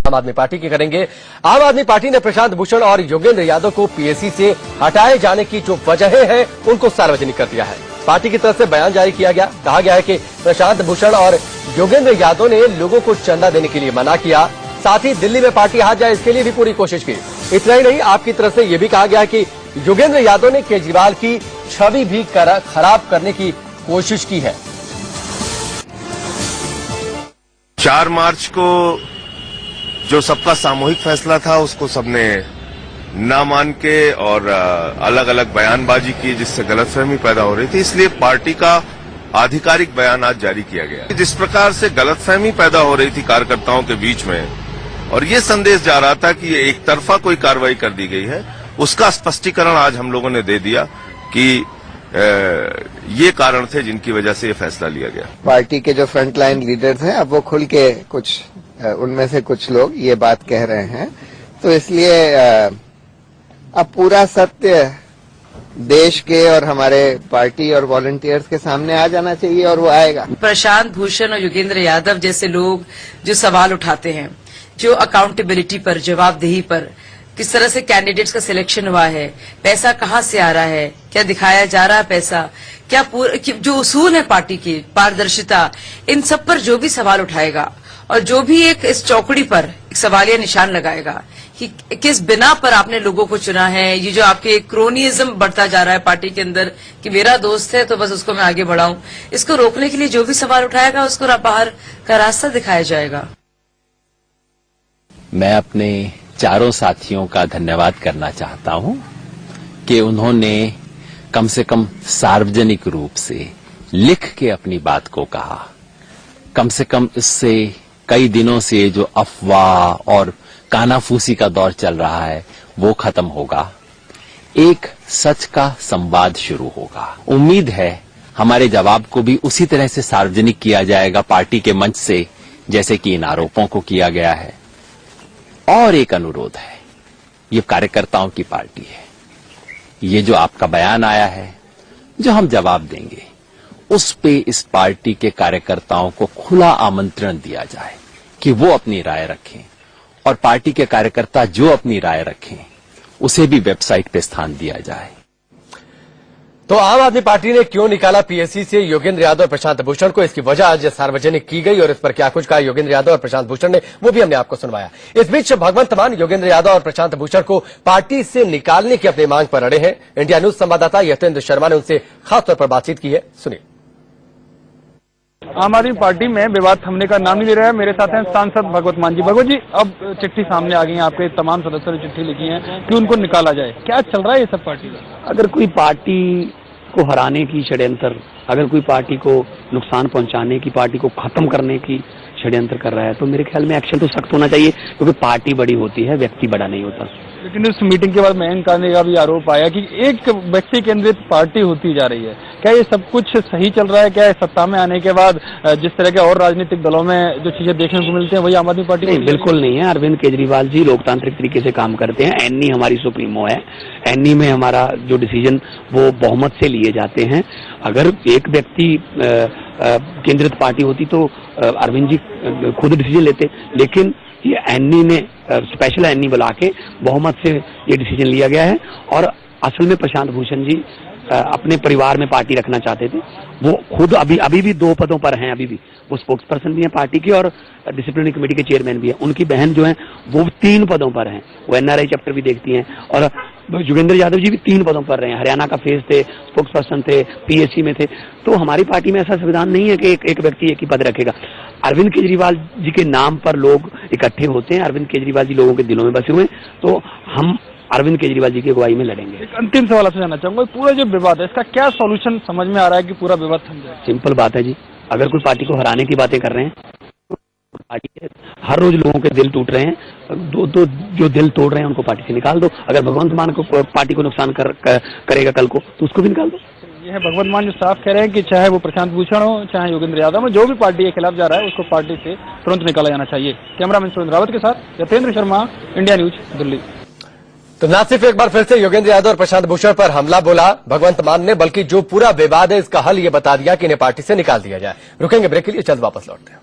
आम आदमी पार्टी की करेंगे। आम आदमी पार्टी ने प्रशांत भूषण और योगेंद्र यादव को पीएसी से हटाए जाने की जो वजहें हैं उनको सार्वजनिक कर दिया है। पार्टी की तरफ से बयान जारी किया गया, कहा गया है कि प्रशांत भूषण और योगेंद्र यादव ने लोगों को चंदा देने के लिए मना किया, साथ ही दिल्ली में पार्टी हार जाए इसके लिए भी पूरी कोशिश की। इतना ही नहीं, आपकी तरफ से यह भी कहा गया है कि योगेंद्र यादव ने केजरीवाल की छवि भी खराब करने की कोशिश की है। 4 मार्च को जो सबका सामूहिक फैसला था उसको सबने ना मान के और अलग अलग बयानबाजी की, जिससे गलतफहमी पैदा हो रही थी। इसलिए पार्टी का आधिकारिक बयान आज जारी किया गया। जिस प्रकार से गलतफहमी पैदा हो रही थी कार्यकर्ताओं के बीच में और ये संदेश जा रहा था कि ये एक तरफा कोई कार्रवाई कर दी गई है, उसका स्पष्टीकरण आज हम लोगों ने दे दिया कि ये कारण थे जिनकी वजह से ये फैसला लिया गया। पार्टी के जो फ्रंट लाइन लीडर्स हैं अब वो खुल के कुछ उनमें से कुछ लोग ये बात कह रहे हैं, तो इसलिए अब पूरा सत्य देश के और हमारे पार्टी और वॉलंटियर्स के सामने आ जाना चाहिए और वो आएगा। प्रशांत भूषण और योगेंद्र यादव जैसे लोग जो सवाल उठाते हैं, जो अकाउंटेबिलिटी पर, जवाबदेही पर, किस तरह से कैंडिडेट्स का सिलेक्शन हुआ है, पैसा कहां से आ रहा है, क्या दिखाया जा रहा है पैसा, क्या जो उसूल है पार्टी की, पारदर्शिता, इन सब पर जो भी सवाल उठाएगा और जो भी एक इस चौकड़ी पर एक सवालिया निशान लगाएगा कि किस बिना पर आपने लोगों को चुना है, ये जो आपके क्रोनिज्म बढ़ता जा रहा है पार्टी के अंदर कि मेरा दोस्त है तो बस उसको मैं आगे बढ़ाऊं, इसको रोकने के लिए जो भी सवाल उठाएगा उसको बाहर का रास्ता दिखाया जाएगा। मैं अपने चारों साथियों का धन्यवाद करना चाहता हूं कि उन्होंने कम से कम सार्वजनिक रूप से लिख के अपनी बात को कहा। कम से कम इससे कई दिनों से जो अफवाह और कानाफूसी का दौर चल रहा है वो खत्म होगा, एक सच का संवाद शुरू होगा। उम्मीद है हमारे जवाब को भी उसी तरह से सार्वजनिक किया जाएगा पार्टी के मंच से जैसे कि इन आरोपों को किया गया है। और एक अनुरोध है, ये कार्यकर्ताओं की पार्टी है, ये जो आपका बयान आया है जो हम जवाब देंगे उस पे इस पार्टी के कार्यकर्ताओं को खुला आमंत्रण दिया जाए कि वो अपनी राय रखें और पार्टी के कार्यकर्ता जो अपनी राय रखें उसे भी वेबसाइट पे स्थान दिया जाए। तो आम आदमी पार्टी ने क्यों निकाला पीएससी से योगेंद्र यादव और प्रशांत भूषण को, इसकी वजह आज सार्वजनिक की गई और इस पर क्या कुछ कहा योगेंद्र यादव और प्रशांत भूषण ने, वो भी हमने आपको सुनवाया। इस बीच भगवंत मान योगेंद्र यादव और प्रशांत भूषण को पार्टी से निकालने की अपनी मांग पर अड़े हैं। इंडिया न्यूज संवाददाता यतेंद्र शर्मा ने उनसे खासतौर पर बातचीत की है, सुनिए। आम आदमी पार्टी में विवाद थमने का नाम नहीं ले रहा है। मेरे साथ हैं सांसद भगवत मान जी। भगवत जी, अब चिट्ठी सामने आ गई है, आपके तमाम सदस्यों ने चिट्ठी लिखी है कि उनको निकाला जाए, क्या चल रहा है ये सब पार्टी का? अगर कोई पार्टी को हराने की षड्यंत्र, अगर कोई पार्टी को नुकसान पहुंचाने की, पार्टी को खत्म करने की षड्यंत्र कर रहा है तो मेरे ख्याल में एक्शन तो सख्त होना चाहिए, क्योंकि पार्टी बड़ी होती है, व्यक्ति बड़ा नहीं होता। लेकिन इस मीटिंग के बाद मयंक गांधी का भी आरोप आया कि एक व्यक्ति केंद्रित पार्टी होती जा रही है। क्या ये सब कुछ सही चल रहा है? क्या सत्ता में आने के बाद जिस तरह के और राजनीतिक दलों में जो चीजें देखने को मिलती हैं वही आम आदमी पार्टी? नहीं, बिल्कुल नहीं है। अरविंद केजरीवाल जी लोकतांत्रिक तरीके से काम करते हैं। एनई हमारी सुप्रीमो है, एनई में हमारा जो डिसीजन वो बहुमत से लिए जाते हैं। अगर एक व्यक्ति केंद्रित पार्टी होती तो अरविंद जी खुद डिसीजन लेते, लेकिन ये एनई ने स्पेशल एनई बुला के बहुमत से ये डिसीजन लिया गया है। और असल में प्रशांत भूषण जी अपने परिवार में पार्टी रखना चाहते थे। वो खुद अभी भी 2 पदों पर हैं, अभी भी वो स्पोक्स पर्सन भी हैं पार्टी की और डिसिप्लिनरी कमेटी के चेयरमैन भी हैं। उनकी बहन जो है वो 3 पदों पर हैं, वो एनआरआई चैप्टर भी देखती हैं। और योगेंद्र यादव जी भी 3 पदों पर रहे हैं, हरियाणा का फेस थे, स्पोक्स पर्सन थे, पीएससी में थे। तो हमारी पार्टी में ऐसा संविधान नहीं है कि एक व्यक्ति एक ही पद रखेगा। अरविंद केजरीवाल जी के नाम पर लोग इकट्ठे होते हैं, अरविंद केजरीवाल जी लोगों के दिलों में बसे हुए, तो हम अरविंद केजरीवाल जी की अगुवाई में लड़ेंगे। एक अंतिम सवाल आपसे जानना चाहूंगा, पूरा जो विवाद है इसका क्या सॉल्यूशन समझ में आ रहा है कि पूरा विवाद थम जाए? सिंपल बात है जी, अगर कोई पार्टी को हराने की बातें कर रहे हैं तो पार्टी है, हर रोज लोगों के दिल टूट रहे हैं, दो जो दिल तोड़ रहे हैं उनको पार्टी से निकाल दो। अगर भगवंत मान को पार्टी को नुकसान करेगा कल को तो उसको भी निकाल दो। ये है भगवंत मान जो साफ कह रहे हैं कि चाहे वो प्रशांत भूषण हो, चाहे योगेंद्र यादव हो, जो भी पार्टी के खिलाफ जा रहा है उसको पार्टी से तुरंत निकाला जाना चाहिए। कैमरामैन सुरेंद्र रावत के साथ यतेंद्र शर्मा, इंडिया न्यूज, दिल्ली। तो न सिर्फ एक बार फिर से योगेंद्र यादव और प्रशांत भूषण पर हमला बोला भगवंत मान ने, बल्कि जो पूरा विवाद है इसका हल ये बता दिया कि इन्हें पार्टी से निकाल दिया जाए। रुकेंगे ब्रेक के लिए, जल्द वापस लौटते हैं।